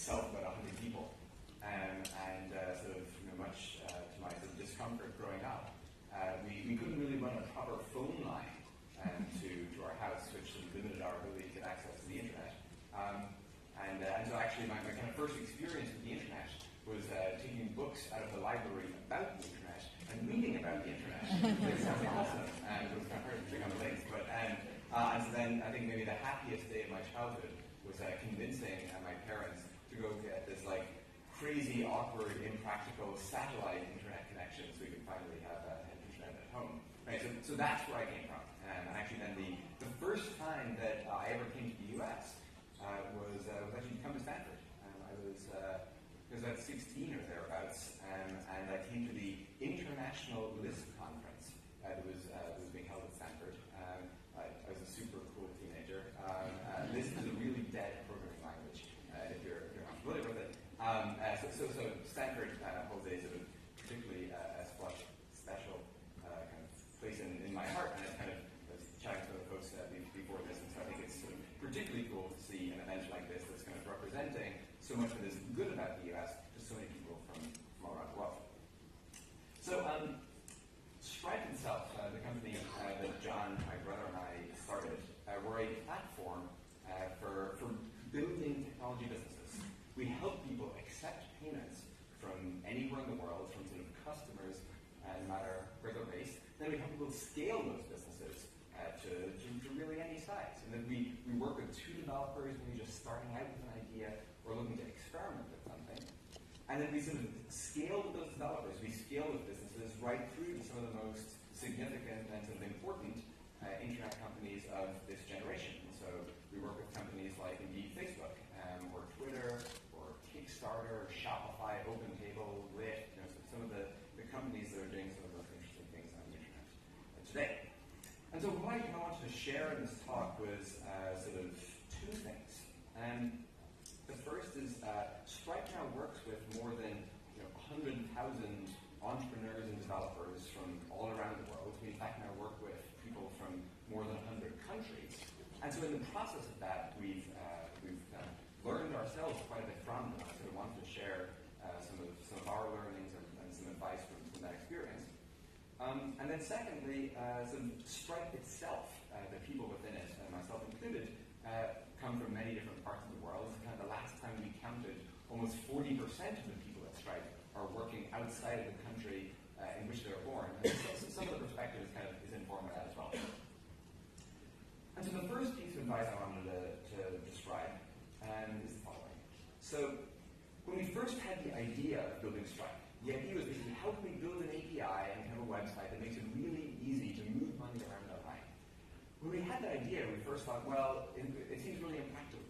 itself about 100 people. And sort of, much to my sort of discomfort growing up, we couldn't really run a proper phone line to our house, which sort of limited our ability to get access to the internet. And so actually my kind of first experience with the internet was taking books out of the library about the internet and reading about the internet. It sounds awesome, and it was kind of hard to click on the links. But and so then I think maybe the happiest day of my childhood was convincing my parents to go get this like crazy, awkward, impractical satellite internet connection so we could finally have internet at home. Right, so that's where I came from. And actually then the first time that I ever came to the US was actually to come to Stanford. I was about 16 or thereabouts, and I came to the International Lisp Conference that was being held at Stanford. I was a super cool teenager. Lisp is a really dead programming language, if you're not familiar with it. So Stanford holds a sort of particularly special kind of place in my heart, and I kind of was chatting to the folks before this, and so I think it's sort of particularly cool to see an event like this that's kind of representing so much that is good about the US to so many people from all around the world. So Stripe itself, the company that John, my brother, and I started, we're a platform for building technology businesses. We help people accept payments from anywhere in the world, from sort of customers, no matter where they're based. Then we help people scale those businesses to really any size. And then we work with 2 developers when you're just starting out with an idea or looking to experiment with something. And then we sort of scale with those developers. We scale with businesses right through to some of the most significant and sort of important internet companies of this generation. And so we work with companies like indeed Facebook, or Twitter, or Kickstarter, or Shopify, OpenTable, Lyft, some of the companies that are doing some of the most interesting things on the internet today. And so what I wanted to share in this talk was sort of 2 things. The first is Stripe now works with more than 100,000 entrepreneurs and developers from all around the world. We in fact now work with people from more than 100 countries. And so in the process of that, we've learned ourselves quite a bit from them. I sort of wanted to share some of our learnings and some advice from that experience. And then secondly, Stripe itself, the people within it, myself included, come from many different parts of the world. Kind of the last time we counted, almost 40% of the people at Stripe are working outside of the country in which they were born. And so some of the perspective is informed by that as well. And so the first piece of advice I wanted to describe is the following. So when we first had the idea of building Stripe, the idea was basically how can we build an API and have a website that makes it really easy to move money around online. When we had that idea, we first thought, well, it seems really impractical.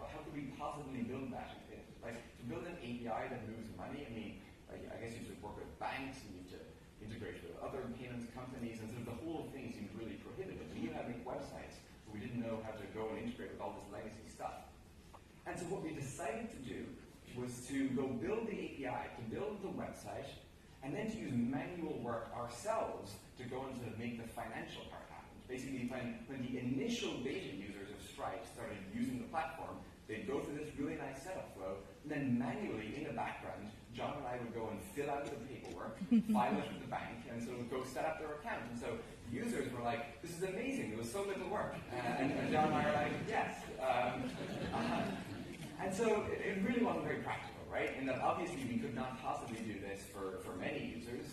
How could we possibly build that? Like, to build an API that moves money, I mean, I guess you should work with banks, and you need to integrate with other payments companies, and sort of the whole thing seemed really prohibitive. We knew how to make websites, but we didn't know how to go and integrate with all this legacy stuff. And so what we decided to do was to go build the API, to build the website, and then to use manual work ourselves to go and sort of make the financial part happen. Basically, when the initial beta users of Stripe started using the platform, they'd go through this really nice setup flow, and then manually, in the background, John and I would go and fill out the paperwork, file it with the bank, and so go set up their account. And so users were like, this is amazing, there was so little work. And John and I are like, yes. And so it really wasn't very practical, right? In that obviously we could not possibly do this for many users,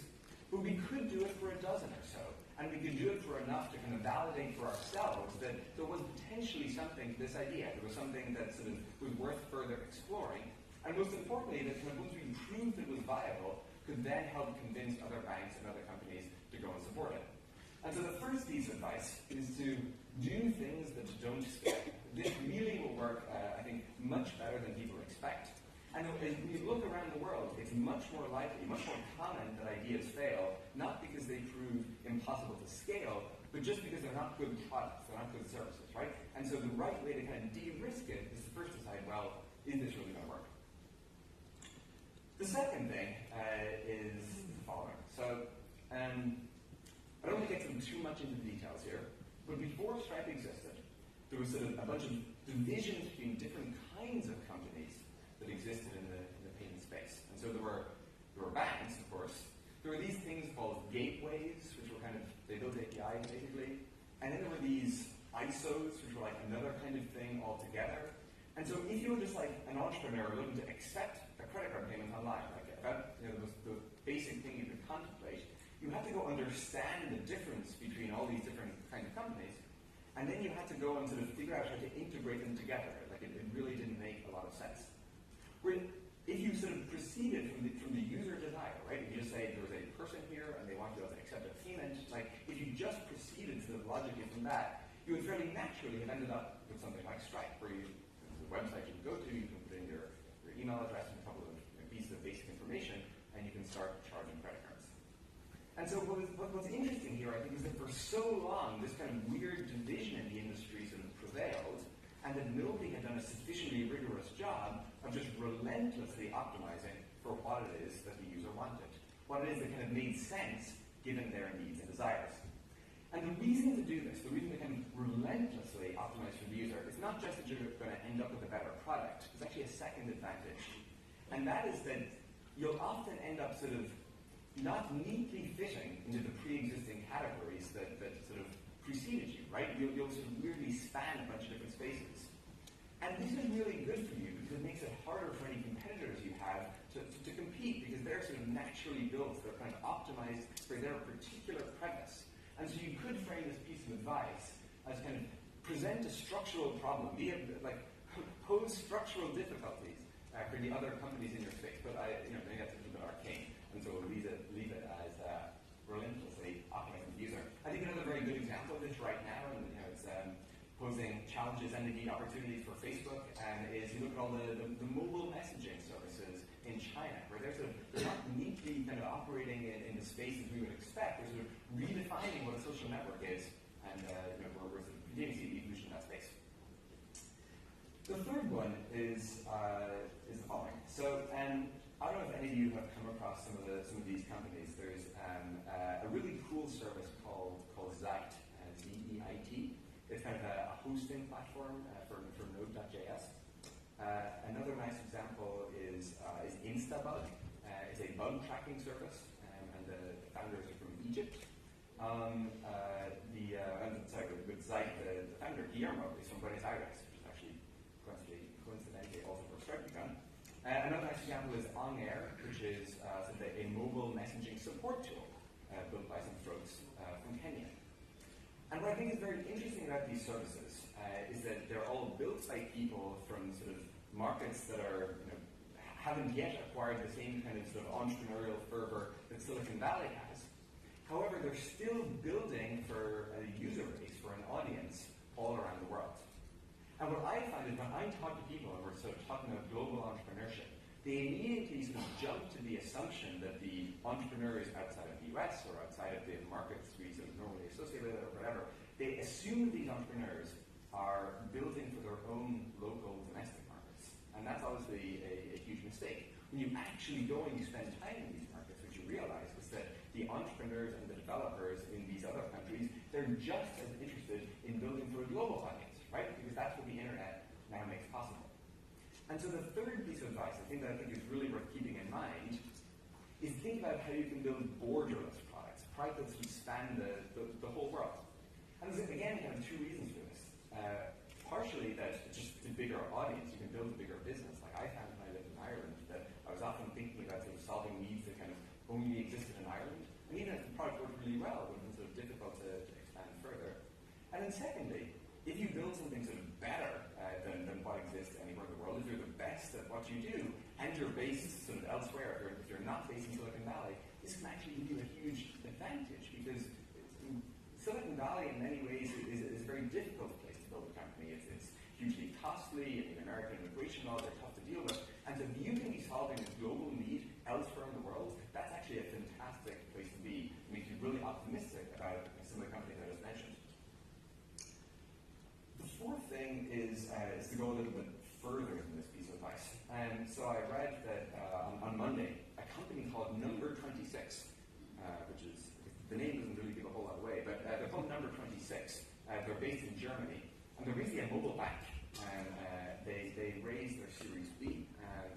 but we could do it for a dozen or so. And we could do it for enough to kind of validate for ourselves that there was potentially something to this idea. There was something that sort of was worth further exploring. And most importantly, that kind of once we proved it was viable, could then help convince other banks and other companies to go and support it. And so the first piece of advice is to do things that don't scale. This really will work, I think, much better than people expect. And as we look around the world, it's much more likely, much more common that ideas fail, not because they prove impossible to scale, but just because they're not good products, they're not good services, right? And so the right way to kind of de-risk it is to first decide, well, is this really going to work? The second thing is the following. So I don't want to get too much into the details here, but before Stripe existed, there was sort of a bunch of divisions between different kinds of companies that existed in the payment space. And so there were banks, of course. There were these things called gateways, which were they built APIs basically. And then there were these ISOs, which were like another kind of thing altogether. And so if you were just like an entrepreneur looking to accept a credit card payment online, like that, the basic thing you could contemplate, you had to go understand the difference between all these different kind of companies. And then you had to go and sort of figure out how to integrate them together. Like it really didn't make a lot of sense. Where if you sort of proceeded from the user desire, right? If you just say there was a person here and they want to accept a payment, like if you just proceeded to the logic from that, you would fairly naturally have ended up with something like Stripe, where the website you can go to, you can put in your email address and a couple of pieces of basic information, and you can start charging credit cards. And so what's interesting here, I think, is that for so long, this kind of weird division in the industry sort of prevailed, and that nobody had done a sufficiently rigorous job of just relentlessly optimizing for what it is that the user wanted, what it is that kind of made sense given their needs and desires. And the reason to do this, the reason to kind of relentlessly optimize for the user, is not just that you're going to end up with a better product. There's actually a second advantage. And that is that you'll often end up sort of not neatly fitting into the pre-existing categories that sort of preceded you, right? You'll sort of weirdly span a bunch of different spaces. And this is really good for you because it makes it harder for any competitors you have to compete, because they're sort of naturally built, they're kind of optimized for their particular premise. And so you could frame this piece of advice as kind of present a structural problem, pose structural difficulties for the other companies in your space. But maybe that's a little bit arcane, and so we'll leave it as relentlessly optimizing the user. I think another very good example of this right now, and it's posing challenges and indeed opportunities for Facebook, is you look at all the mobile messaging services in China, where they're not neatly kind of operating in the space as we would expect. They're sort of redefining what a social network is, and we're sort of continuing to see the evolution in that space. The third one is the following. So, I don't know if any of you have come across some of these companies. There's a really cool service called Zeit, Z-E-I-T. It's kind of a hosting platform for Node.js. Another nice example is Instabug. It's a bug tracking service, and the founders are from Egypt. With Zeit, the founder, Guillermo, is from Buenos Aires, which is actually coincidentally also where Stripe began. Another nice example is On Air, which is a mobile messaging support tool built by some folks from Kenya. And what I think is very interesting about these services is that they're all built by people from sort of markets that haven't yet acquired the same kind of sort of entrepreneurial fervor that Silicon Valley has. However, they're still building for a user base, for an audience all around the world. And what I find is when I talk to people and we're sort of talking about global entrepreneurship, they immediately sort of jump to the assumption that the entrepreneur is outside of the US or outside of the markets we sort of normally associate with it or whatever. They assume these entrepreneurs are building for their own local domestic markets. And that's obviously a huge mistake. When you actually go and you spend time in these markets, what you realize is that the entrepreneurs and the developers in these other countries, they're just as interested in building for a global audience, right? Because that's what the internet now makes possible. And so the third piece of advice, I think is really worth keeping in mind, is think about how you can build borderless products that would span the whole world. And there's, again, kind of two reasons for this. Partially that it's just a bigger audience, you can build a bigger business. Like I found when I lived in Ireland that I was often thinking about sort of solving needs that kind of only existed in Ireland. And even if the product worked really well, it would have been sort of difficult to expand further. And then secondly, if you build something sort of better than what exists anywhere in the world, if you're the best at what you do, and you're based sort of elsewhere, if you're not based in Silicon Valley, this can actually give you a huge advantage, because Silicon Valley in many ways is a very difficult place to build a company. It's hugely costly, and the American immigration laws are tough to deal with. And so if you can be solving a global need elsewhere in the world, that's actually a fantastic place to be. It makes you really optimistic about some of the companies I just mentioned. The fourth thing is to go a little bit further than this piece of advice. And so I read that on Monday, a company called Number 26, which is, the name doesn't really give a whole lot away, but they're called Number 26. They're based in Germany, and they're basically a mobile bank. And they raised their Series B, and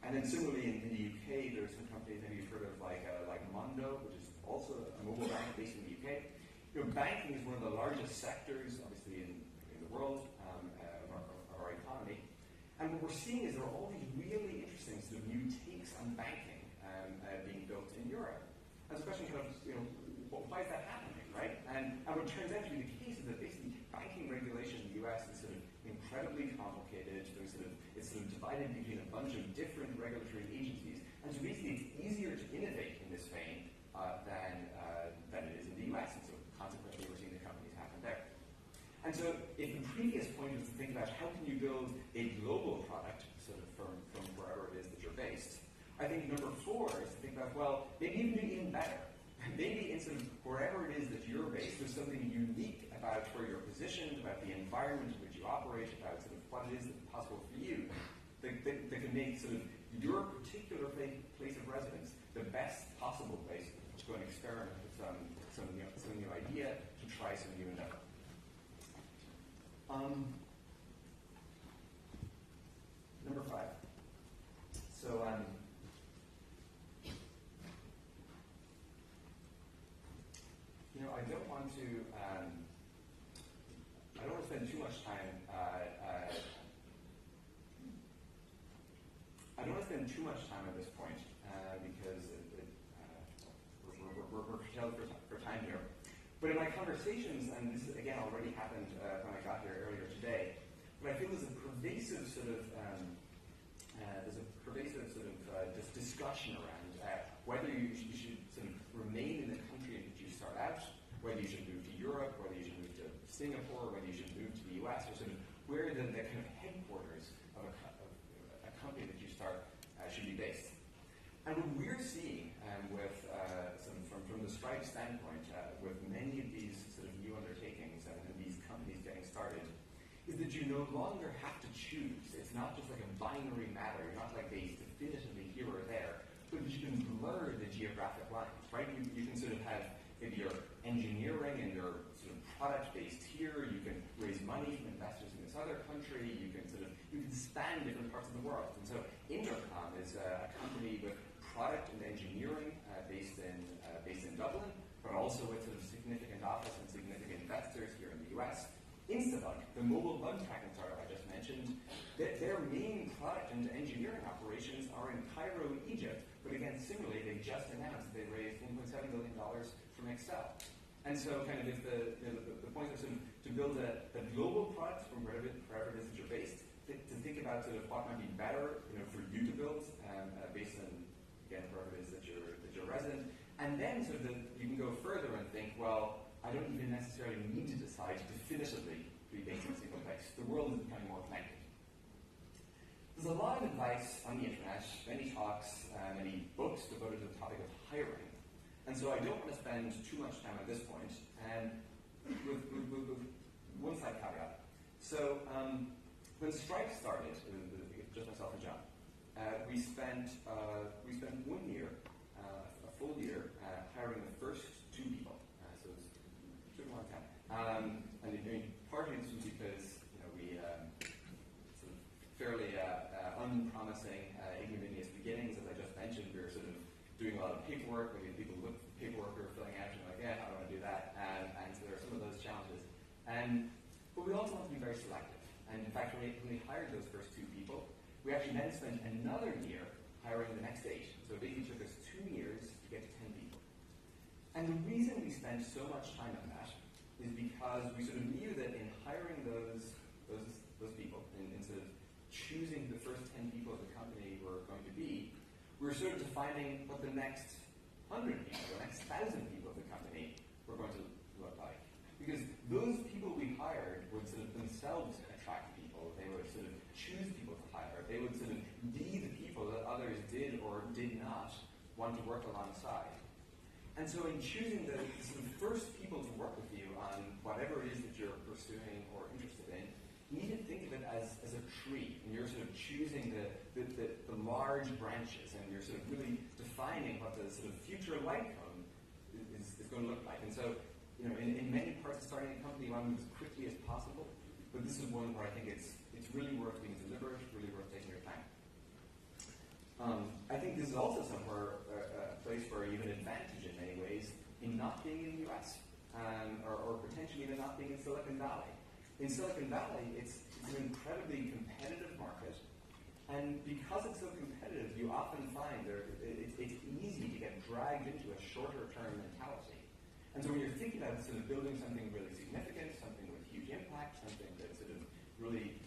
And then similarly in the UK, there's some companies maybe you've heard of like Mondo, which is also a mobile bank based in the UK. Banking is one of the largest sectors, obviously, in the world of our economy. And what we're seeing is there are all these really interesting sort of new takes on banking being built in Europe. And the question kind of, why is that happening, right? And what turns out to be the case is that basically banking regulation in the US is sort of incredibly complicated. It's sort of divided between a bunch of different regulatory agencies. And so basically it's easier to innovate in this vein than it is in the US. And so consequently we're seeing the companies happen there. And so if the previous point was to think about how can you build a global product sort of from wherever it is that you're based, I think number 4 is to think about, well, maybe you can do even better. Maybe in sort of wherever it is that you're based, there's something unique about where you're positioned, about the environment in which you operate, about sort of what it is that's possible for you, that can make sort of your particular place of residence the best possible place to go and experiment with some new idea, to try some new endeavor. Number 5. So I don't want to spend too much time. I don't want to spend too much time at this point because we're curtailed for time here. But in my conversations, and this again already happened when I got here earlier today, but I feel there's a pervasive sort of just discussion around whether you should sort of remain in the country in which you start out, whether you should move to Europe, whether you should move to Singapore, whether you should move to the US, or sort of where the kind of headquarters of a company that you start should be based. And what we're seeing from the Stripe standpoint, with many of these sort of new undertakings and these companies getting started, is that you no longer have to choose. It's not just like a binary matter. You're not like based definitively here or there, but you can blur the geographic lines, right? You can sort of have maybe your engineering and your sort of product based here. You can raise money from investors in this other country. You can span different parts of the world. And so Intercom is a company with product and engineering based in Dublin, but also with sort of significant office and significant investors here in the US. Instabug, the mobile bug tracking startup I just mentioned, their main product and engineering operations are in Cairo, Egypt. But again, similarly, they just announced they raised $1.7 billion from Excel. And so kind of if the point is sort of to build a global product from wherever it is that you're based, to think about sort of what might be better for you to build based on, again, wherever it is that you're resident. And then sort of you can go further and think, well, I don't even necessarily need to decide definitively to be based in a single place. The world is becoming more connected. There's a lot of advice on the internet, many talks, many books devoted to the topic of hiring. And so I don't want to spend too much time at this point, and with one slight caveat. So when Stripe started, just myself and John, we spent 1 year, a full year, hiring the first 2 people. So it took a long time. And partly this was because we sort of fairly unpromising, ignominious beginnings, as I just mentioned. We were sort of doing a lot of paperwork. Maybe people looked at the paperwork we were filling out and were like, yeah, I don't want to do that. And so there are some of those challenges. But we also want to be very selective. And in fact, when we hired those first 2 people, we actually then spent another year hiring the next 8. So it basically took us 2 years to get to 10 people. And the reason we spent so much time on that is because we sort of knew that in hiring those people, in sort of choosing the first 10 people of the company were going to be, we were sort of defining what the next 100 people, the next 1,000 people of the company were going to look like. Because those people we hired would sort of themselves attract people. They would sort of choose people to hire. They would sort of be the people that others did or did not want to work alongside. And so in choosing the sort of first people to work with you on whatever it is that you're pursuing or interested in, you need to think of it as a tree. And you're sort of choosing the large branches, and you're sort of really defining what the sort of future outcome is going to look like. And so, in many parts of starting a company, you want to move as quickly as possible. But this is one where I think it's really worth being deliberate, really worth taking your time. I think this is also somewhere a place where you have an advantage in many ways in not being in the US, or potentially even not being in Silicon Valley. In Silicon Valley, it's an incredibly competitive market, and because it's so competitive, you often find it's easy to get dragged into a shorter-term mentality. And so when you're thinking about sort of building something really significant, something with huge impact, something that sort of really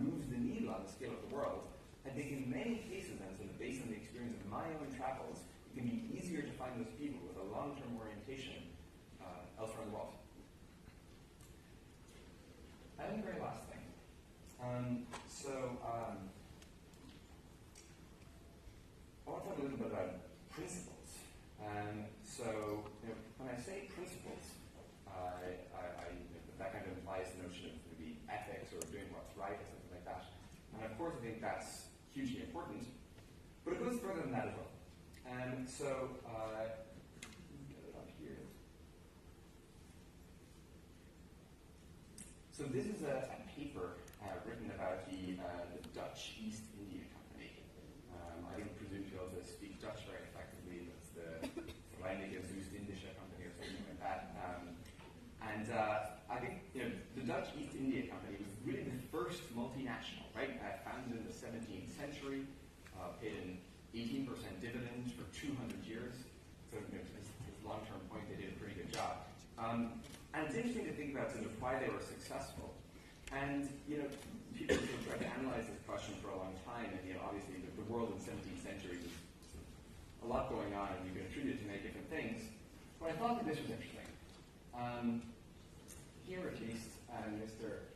moves the needle on the scale of the world, I think in many cases, and sort of based on the experience of my own travels, it can be easier to find those people with a long-term orientation elsewhere in the world. And the very last thing. I want to talk a little bit about principles. When I say principles, that kind of implies the notion of maybe ethics or doing what's right or something like that. And of course, I think that's hugely important, but it goes further than that as well. Get it up here. So this is a paper written about the Dutch East India Company. I don't presume to be able to speak Dutch very effectively. That's the Verenigde Oost-Indische Company or something like that. I think the Dutch East India Company was really the first multinational, right? Founded in the 17th century, paid an 18% dividend for 200 years. So his long-term point, they did a pretty good job. And it's interesting to think about sort of why they were successful. And people sort of tried to analyze this question for a long time. And obviously the world in the 17th century was a lot going on, and you can attribute it to many different things. But I thought that this was interesting. Here at least, Mr.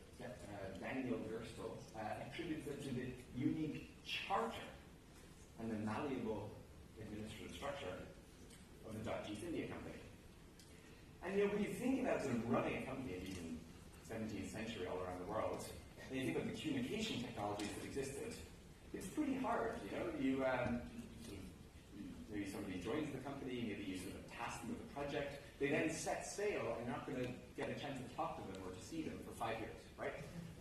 Daniel Gerstel attributes it to the unique charter and the malleable administrative structure of the Dutch East India Company. And when you think about sort of running a company in the 17th century all around the world, and you think of the communication technologies that existed, it's pretty hard. Maybe somebody joins the company, maybe you sort of task them with a project. They then set sail, and you're not going to get a chance to talk to them or to see them for 5 years, right?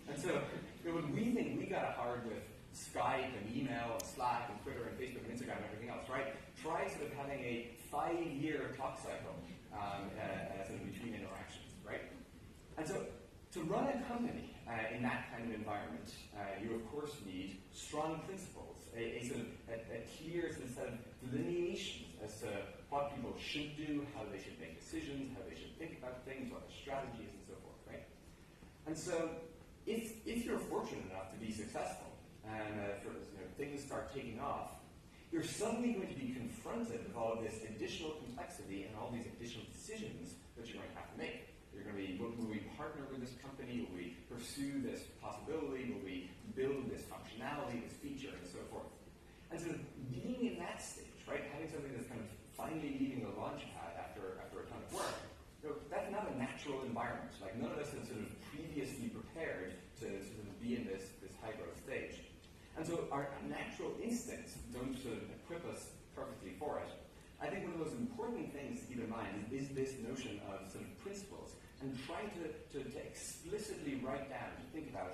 And so when we think we got it hard with Skype and email and Slack and Twitter and Facebook and Instagram and everything else, right? Try sort of having a 5-year clock cycle sort of between interactions, right? And so to run a company in that kind of environment, you of course need strong principles, a clear set of delineations as to what people should do, how they should make decisions, how they should think about things, what their strategies, and so forth, right? And so if you're fortunate enough to be successful and things start taking off, you're suddenly going to be confronted with all of this additional complexity and all these additional decisions that you're going to have to make. You're going to be, will we partner with this company? Will we pursue this possibility? Will we build this functionality, this feature, and so forth? And so being in that stage, right, having something that's kind of finally leaving the launch pad after a ton of work, that's not a natural environment. Like none of us had sort of previously prepared to sort of be in this high growth stage. And so our natural instincts don't sort of equip us perfectly for it. I think one of the most important things to keep in mind is this notion of sort of principles and trying to explicitly write down, to think about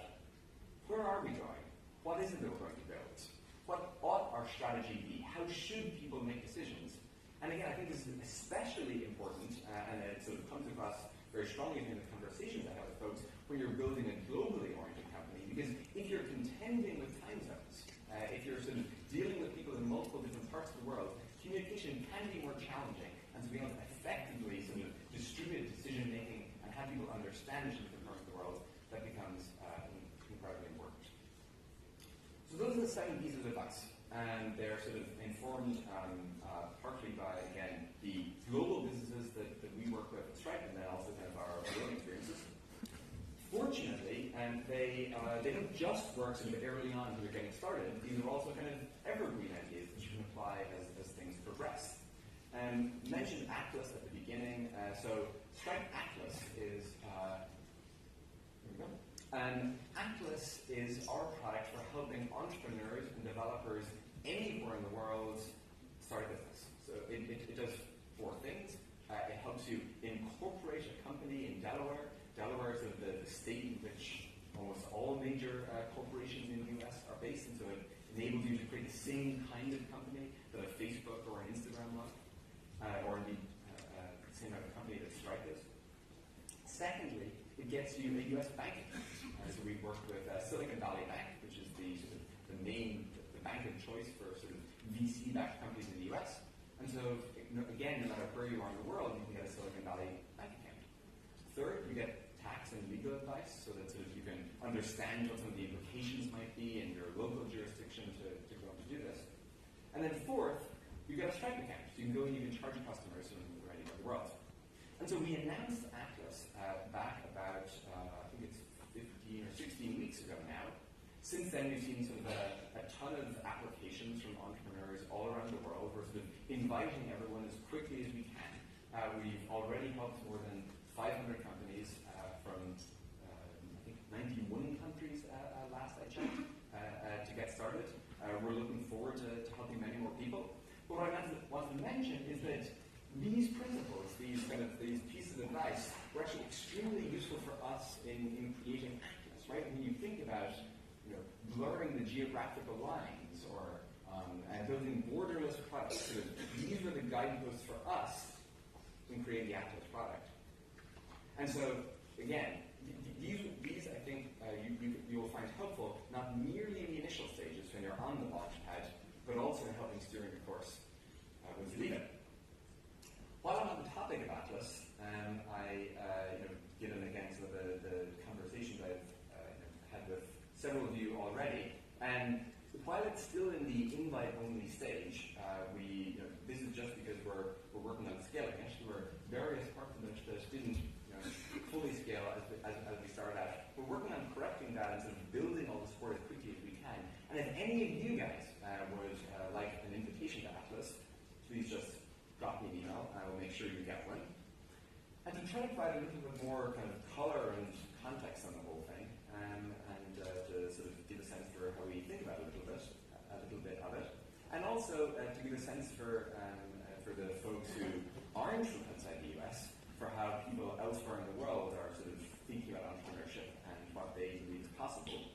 where are we going? What is it that we're going to build? What ought our strategy be? How should people make decisions? And again, I think this is especially important, and it sort of comes across very strongly in the conversations I have with folks when you're building a globally oriented company, because if you're contending with time zones, if you're sort of dealing with people in multiple different parts of the world, communication can be more challenging, and so being able to effectively sort of distribute decision making and have people understand different parts of the world, that becomes incredibly important. So those are the 7 pieces of advice, and they're sort of informed partly by, again, the global businesses that we work with at Stripe, and then also kind of our own experiences. Fortunately, and they don't just work sort of early on when you're getting started. These are also kind of evergreen ideas that you can apply as things progress. Mentioned Atlas at the beginning. So Stripe Atlas is here we go. Atlas is our product for helping entrepreneurs and developers anywhere in the world start a business. So it does 4 things. It helps you incorporate a company in Delaware. Delaware is the state in which almost all major corporations in the U.S. are based, and so it enables you to create the same kind of company that a Facebook or an Instagram was, or indeed the same type of company that Stripe is. Secondly, it gets you a US bank account. So we work with Silicon Valley Bank, which is the bank of choice for sort of VC-backed companies in the US. And so, again, no matter where you are in the world, you can get a Silicon Valley bank account. Third, you get tax and legal advice so that sort of you can understand what some of the implications might be in your local jurisdiction to go on to do this. And then fourth, you get a Stripe account. So you can go and you can charge customers from anywhere in the world. And so we announced Atlas back about, I think it's 15 or 16 weeks ago now. Since then, we've seen sort of a ton of applications from entrepreneurs all around the world. We're sort of inviting everyone as quickly as we can. We've already helped more than 500 companies from, I think, 91 countries last I checked to get started. We're looking forward to helping many more people. But what I want to mention is that these principles, these pieces of advice, were actually extremely useful for us in creating Atlas, right? When you think about blurring the geographical lines or building borderless products, sort of, these were the guideposts for us in creating the Atlas product. And so, again, these I think you will find helpful, not merely in the initial stages when you're on the launch pad, but also in helping steering the course once you leave it. While I'm on the topic of Atlas, given again some of the conversations I've had with several of you already, and while it's still in the invite-only stage, this is just because we're working on scaling it. There were various parts of it that didn't fully scale as we started out. We're working on correcting that and sort of building all the support as quickly as we can. And if any of you guys would like an invitation to Atlas, please just drop me an email. I will make sure you get one. And to try to provide a little bit more kind of color and context on the whole thing, and to sort of give a sense for how we think about it a little bit of it, and also to give a sense for the folks who aren't from outside the US, for how people elsewhere in the world are sort of thinking about entrepreneurship and what they believe is possible.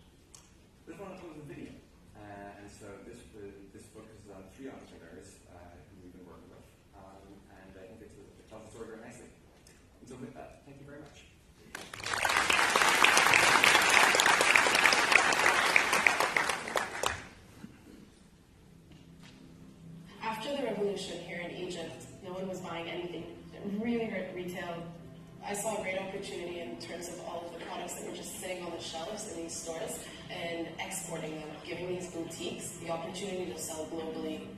I just want to close the video. And so this focuses on 3 entrepreneurs who we've been working with. And I think it tells the story very nicely. And so with that, thank you very much. After the revolution here in Egypt, no one was buying anything. It really hurt retail. I saw a great opportunity in terms of all of the products that were just sitting on the shelves in these stores and exporting them, giving these boutiques the opportunity to sell globally.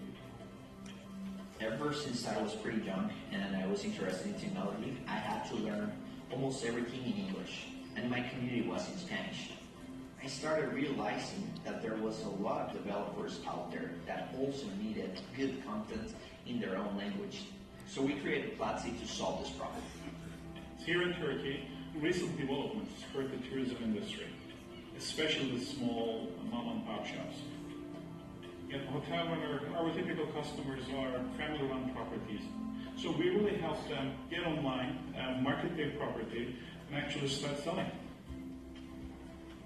Ever since I was pretty young and I was interested in technology, I had to learn almost everything in English, and my community was in Spanish. I started realizing that there was a lot of developers out there that also needed good content in their own language. So we created Platzi to solve this problem. Here in Turkey, recent developments hurt the tourism industry, especially the small mom-and-pop shops. In Hotel Runner, our typical customers are family-run properties. So we really help them get online, market their property, and actually start selling.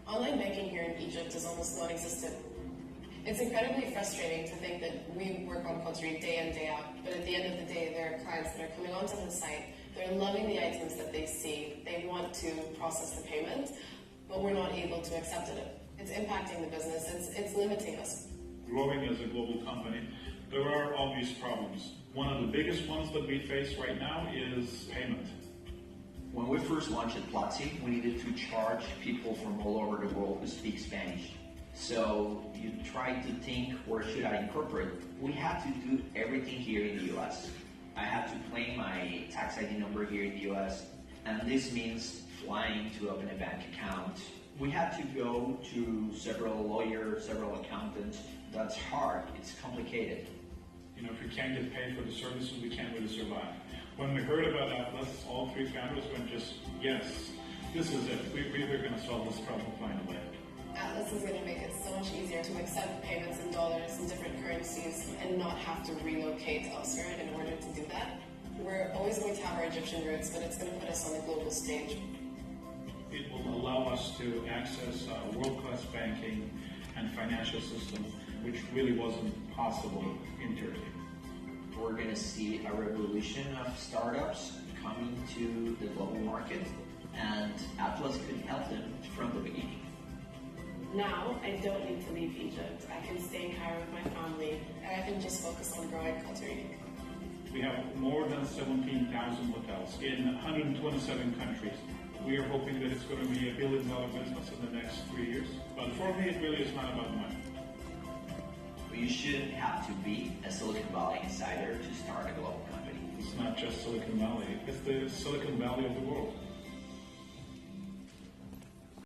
Online banking here in Egypt is almost non-existent. It's incredibly frustrating to think that we work on Pottery day in, day out, but at the end of the day, there are clients that are coming onto the site, they're loving the items that they see, they want to process the payment, but we're not able to accept it. It's impacting the business, it's limiting us. Growing as a global company, there are obvious problems. One of the biggest ones that we face right now is payment. When we first launched at Platzi, we needed to charge people from all over the world who speak Spanish. So you try to think, where should I incorporate? We had to do everything here in the US. I had to claim my tax ID number here in the US, and this means flying to open a bank account. We had to go to several lawyers, several accountants. That's hard, it's complicated. If we can't get paid for the services, we can't really survive. When we heard about Atlas, all 3 founders went just, yes, this is it. We're going to solve this problem finally. Atlas is going to make it so much easier to accept payments in dollars and different currencies and not have to relocate elsewhere in order to do that. We're always going to have our Egyptian roots, but it's going to put us on the global stage. It will allow us to access world-class banking and financial system which really wasn't possible in Turkey. We're going to see a revolution of startups coming to the global market, and Atlas could help them from the beginning. Now, I don't need to leave Egypt. I can stay in Cairo with my family, and I can just focus on growing Culture. We have more than 17,000 hotels in 127 countries. We are hoping that it's going to be $1 billion business in the next 3 years. But for me, it really is not about money. You shouldn't have to be a Silicon Valley insider to start a global company. It's not just Silicon Valley, it's the Silicon Valley of the world.